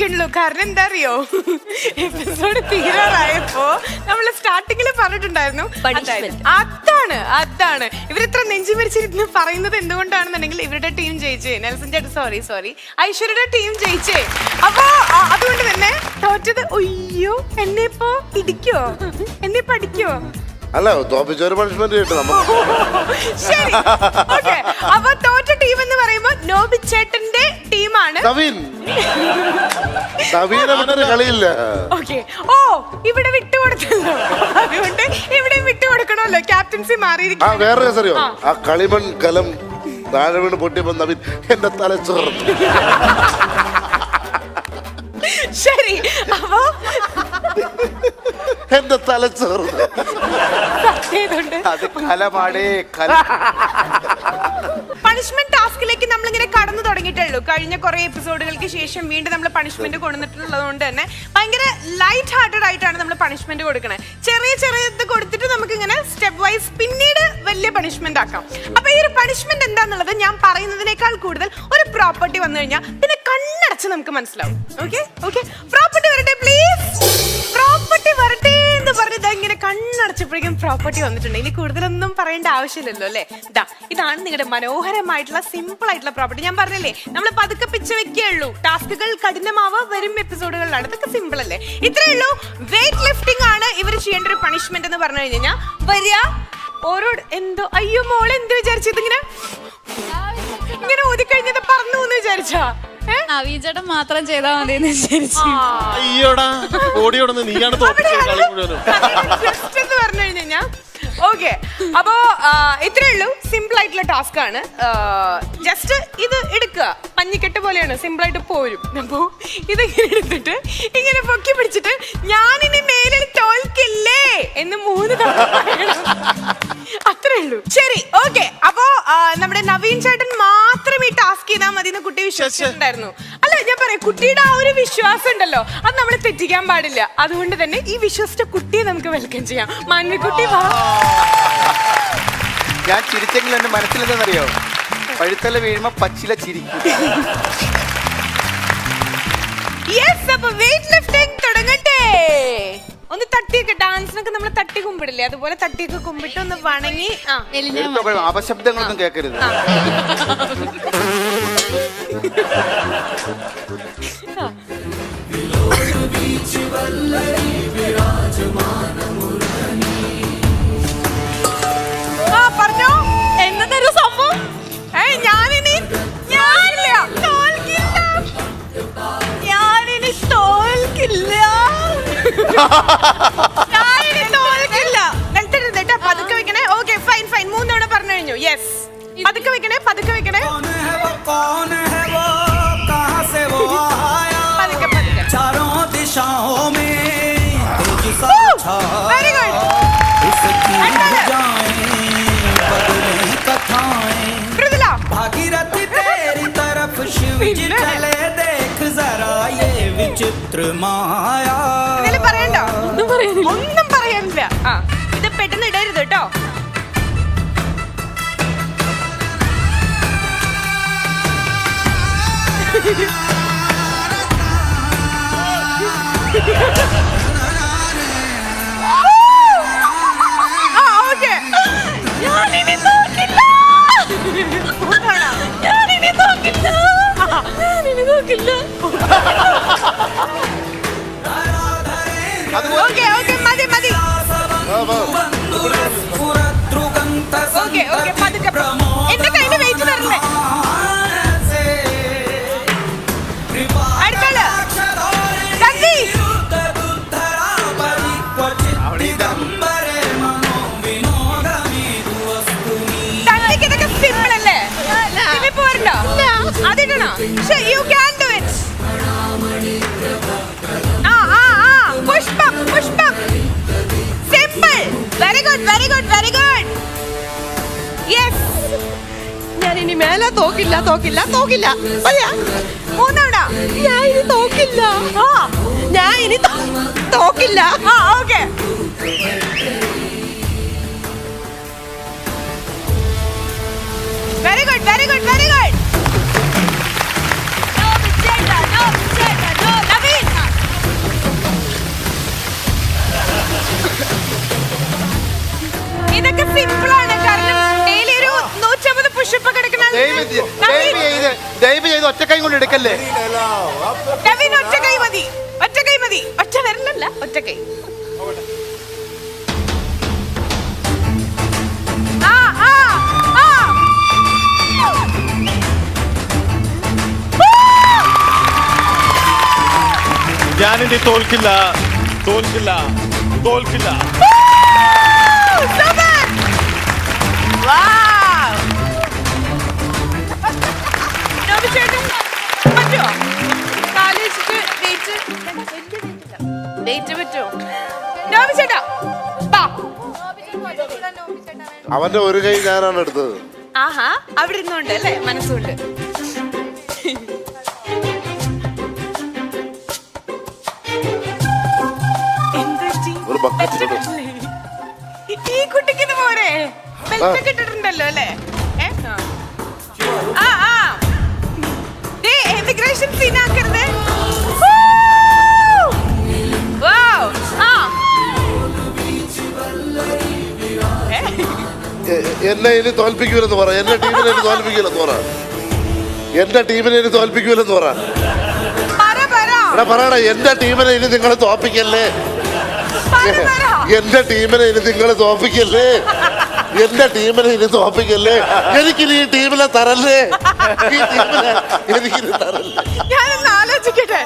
പറ്റുള്ളൂ. കാരണം എന്താ അറിയോ, എപ്പിസോഡ് തീരാറായപ്പോ നമ്മള് സ്റ്റാർട്ടിങ്ങിൽ പറഞ്ഞിട്ടുണ്ടായിരുന്നു അതാണ് ഇവരിത്ര നെഞ്ചി മരിച്ചിരുന്ന് പറയുന്നത് എന്തുകൊണ്ടാണെന്നുണ്ടെങ്കിൽ ഇവരുടെ ടീം ജയിച്ചേ. നെൽസൺ ചേട്ടൻ സോറി ഐശ്വര്യയുടെ ടീം ജയിച്ചേ. അപ്പൊ അതുകൊണ്ട് തന്നെ തോറ്റത് ഒയ്യോ എന്നെ ഇപ്പോ ഇടിക്കോ, എന്നെ പഠിക്കോ? അല്ല, തോപ്പിച്ചൊരു പണിഷ്മെന്റ് കിട്ടും നമുക്ക്. ശരി, ഓക്കെ. അപ്പൊ തോറ്റ ടീം എന്ന് പറയുമ്പോ നോബിച്ചേട്ടന്റെ ടീമാണ്. കളിയില്ല. ഓക്കെ. ഓ, ഇവിടെ വിട്ടുകൊടുത്തല്ലോ, അതുകൊണ്ട് ഇവിടെ വിട്ടുകൊടുക്കണമല്ലോ. ക്യാപ്റ്റൻസി മാറിയിരിക്കും. വേറെ അറിയോ, ആ കളിമൺ കലം താഴെ വീണ് പൊട്ടിയപ്പോ നവീൻ എന്റെ തല ചോർന്നു. ശരി, അപ്പൊ എന്റെ തല ചോർന്നു. പണിഷ്മെന്റ് ടാസ്കിലേക്ക് നമ്മളിങ്ങനെ കടന്നു തുടങ്ങിയിട്ടുള്ളൂ. കഴിഞ്ഞ കുറെ എപ്പിസോഡുകൾക്ക് ശേഷം വീണ്ടും നമ്മൾ പണിഷ്മെന്റ് കൊടുത്തിട്ടുള്ളത് കൊണ്ട് തന്നെ ഭയങ്കര ലൈറ്റ് ഹാർട്ടഡ് ആയിട്ടാണ് നമ്മൾ പണിഷ്മെന്റ് കൊടുക്കണേ. ചെറിയ ഇത് കൊടുത്തിട്ട് നമുക്ക് ഇങ്ങനെ സ്റ്റെപ്പ് വൈസ് പിന്നീട് വലിയ പണിഷ്മെന്റ് ആക്കാം. അപ്പൊ ഈ ഒരു പണിഷ്മെന്റ് എന്താന്നുള്ളത് ഞാൻ പറയുന്നതിനേക്കാൾ കൂടുതൽ ഒരു പ്രോപ്പർട്ടി വന്നു കഴിഞ്ഞാൽ പിന്നെ കണ്ണടച്ച് നമുക്ക് മനസ്സിലാവും. ഓക്കെ, പ്രോപ്പർട്ടി വരട്ടെ പ്ലീസ്. പ്രോപ്പർട്ടി വരട്ടെ എന്ന് പറഞ്ഞത് ഇങ്ങനെ കണ്ണടച്ചപ്പോഴേക്കും പ്രോപ്പർട്ടി വന്നിട്ടുണ്ട്. ഇനി കൂടുതലൊന്നും പറയേണ്ട ആവശ്യമില്ലല്ലോ അല്ലേ? ഇതാണ് നിങ്ങളുടെ മനോഹരമായിട്ടുള്ള സിമ്പിൾ ആയിട്ടുള്ള പ്രോപ്പർട്ടി. ഞാൻ പറഞ്ഞില്ലേ, നമ്മൾ പതുക്കെ പിച്ച വെക്കുള്ളൂ. ടാസ്കുകൾ കഠിനമാവാ വരും എപ്പിസോഡുകളിലാണ്. ഇതൊക്കെ സിമ്പിൾ അല്ലേ? ഇത്രേ ഉള്ളൂ. വെയിറ്റ് ലിഫ്റ്റിംഗ് ആണ് ഇവർ ചെയ്യേണ്ട ഒരു പണിഷ്മെന്റ് എന്ന് പറഞ്ഞു കഴിഞ്ഞാൽ വരിക ഓരോ എന്തോ അയ്യോ മോളെ എന്ത് വിചാരിച്ചു, ഇതിങ്ങനെ ഇങ്ങനെ ഊതിക്കഴിഞ്ഞത് പറഞ്ഞു എന്ന് വിചാരിച്ചാ നവീചേട്ടൻ മാത്രം ചെയ്താൽ മതി എന്ന് വിചാരിച്ചു. പറഞ്ഞു കഴിഞ്ഞാ ഓക്കെ. അപ്പോ ഇത്രേ ഉള്ളൂ. സിമ്പിൾ ആയിട്ടുള്ള ടാസ്ക് ആണ്. ജസ്റ്റ് ഇത് എടുക്കുക, പഞ്ഞിക്കെട്ട് പോലെയാണ്, സിമ്പിൾ ആയിട്ട് പോരും. അപ്പോ ഇതിങ്ങനെ എടുത്തിട്ട് ഇങ്ങനെ പൊക്കി പിടിച്ചിട്ട് ഞാനിനി മേലിൽ തോൽക്കില്ലേ എന്ന് 3 തവണ പറയണം. അത്രേ ഉള്ളൂ. ശരി, ഓക്കെ. അപ്പോ നമ്മുടെ നവീൻ ചേട്ടൻ മാത്രം ഈ ടാസ്ക് ചെയ്താൽ മതി എന്ന് കുട്ടി വിശ്വസിച്ചിട്ടുണ്ടായിരുന്നു. അല്ല, ഞാൻ പറയാം, കുട്ടിയുടെ ആ ഒരു വിശ്വാസം ഉണ്ടല്ലോ, അത് നമ്മൾ തെറ്റിക്കാൻ പാടില്ല. അതുകൊണ്ട് തന്നെ ഈ വിശ്വസിച്ച കുട്ടിയെ നമുക്ക് വെൽക്കം ചെയ്യാം. മാൻവിക്കുട്ടി വാ. ഞാൻ ചിരിച്ചെങ്കിൽ എന്റെ മനസ്സിലെന്താണെന്നറിയോ, പഴുത്തല വീഴുമ്പോ പച്ചില ചിരിക്കും. അപ്പൊ വെയിറ്റ് ലിഫ്റ്റിംഗ് തുടങ്ങട്ടെ. ഒന്ന് തട്ടിയൊക്കെ, ഡാൻസിനൊക്കെ നമ്മൾ തട്ടി കുമ്പിടില്ലേ, അതുപോലെ തട്ടിയൊക്കെ കുമ്പിട്ട് ഒന്ന് വണങ്ങി. അപശബ്ദങ്ങളൊന്നും കേൾക്കരുത്. പറഞ്ഞോ, എന്നതൊരു സംഭവം. ഞാനിനി തോൽക്കില്ല. പതുക്കെ വെക്കണേ. Okay, fine. 3 തവണ പറഞ്ഞു കഴിഞ്ഞു. യെസ്, പതുക്കെ വെക്കണേ. പതുക്കെ വെരി ഗുഡ്. പറയണ്ട, ഒന്നും പറയാനില്ല. ഇത് പെട്ടെന്ന് ഇടരുത് കേട്ടോ. മതി. എന്റെ കയ്യില് വെയിറ്റ് തരണ്ടേ? അടുത്തുള്ള ഇതൊക്കെ സിമ്പിൾ അല്ലേ? ഇപ്പൊ വരണ്ടോ? അതിടണോ? You can do it. പുഷ്പം സിമ്പിൾ. Very good. യെസ്. ഞാൻ ഇനി മേലെ തോക്കില്ല. 3 തവണ. ഞാൻ ഇനി തോക്കില്ല. ഓക്കെ. Very good. ഇതൊക്കെ സിമ്പിൾ ആണ്. കാരണം ഡെയിലി ഒരു 150 പുഷപ്പ് ഒക്കെ എടുക്കുന്ന ദയവ് ചെയ്ത് ഒറ്റക്കൈ കൊണ്ട് എടുക്കല്ലേ. നവീൻ ഒറ്റ കൈ മതി, ഒറ്റ കൈ മതി, ഒറ്റ വിരലല്ല, ഒറ്റ കൈ. ആ ആ ആ ഞാനിനി തോൽക്കില്ല, തോൽക്കില്ല, തോൽക്കില്ല. പറ്റുമോ? കാലിച്ചിട്ട് വെയിറ്റ് പറ്റുമോ? നോബി ചേട്ടാ ബാ. അവന്റെ ഒരു കൈ ഞാനാണ് എടുത്തത്. ആഹാ, അവിടെ ഇരുന്നുണ്ട് അല്ലേ, മനസ്സുകൊണ്ട്. ഒരു ബക്കറ്റ് ഈ കുട്ടിക്ക് ഇത് പോരെ? ബെൽറ്റൊക്കെ ഇട്ടിട്ടുണ്ടല്ലോ അല്ലേ? ആ ആ എമിഗ്രേഷൻ സീൻ ആക്കരുത്. എന്നെ ഇനി തോൽപ്പിക്കൂലെന്ന് പറ. എന്റെ ടീമിനെ ഇനി തോൽപ്പിക്കൂലെന്ന് പറ. എന്റെ ടീമിനെ ഇനി തോൽപ്പിക്കൂലെന്ന് പറ. പറയടാ, എന്റെ ടീമിനെ ഇനി നിങ്ങൾ തോൽപ്പിക്കല്ലേ. എന്റെ ടീമിനെ ഇനി നിങ്ങൾ തോൽപ്പിക്കല്ലേ. എന്റെ ടീമിനെ ഇനി തോൽപ്പിക്കല്ലേ. എനിക്കിനി ഈ ടീമിനെ തരല്ലേ. ഈ ടീമിനെ എനിക്കിനി തരല്ലേ. ഞാനൊന്ന് ആലോചിക്കട്ടെ.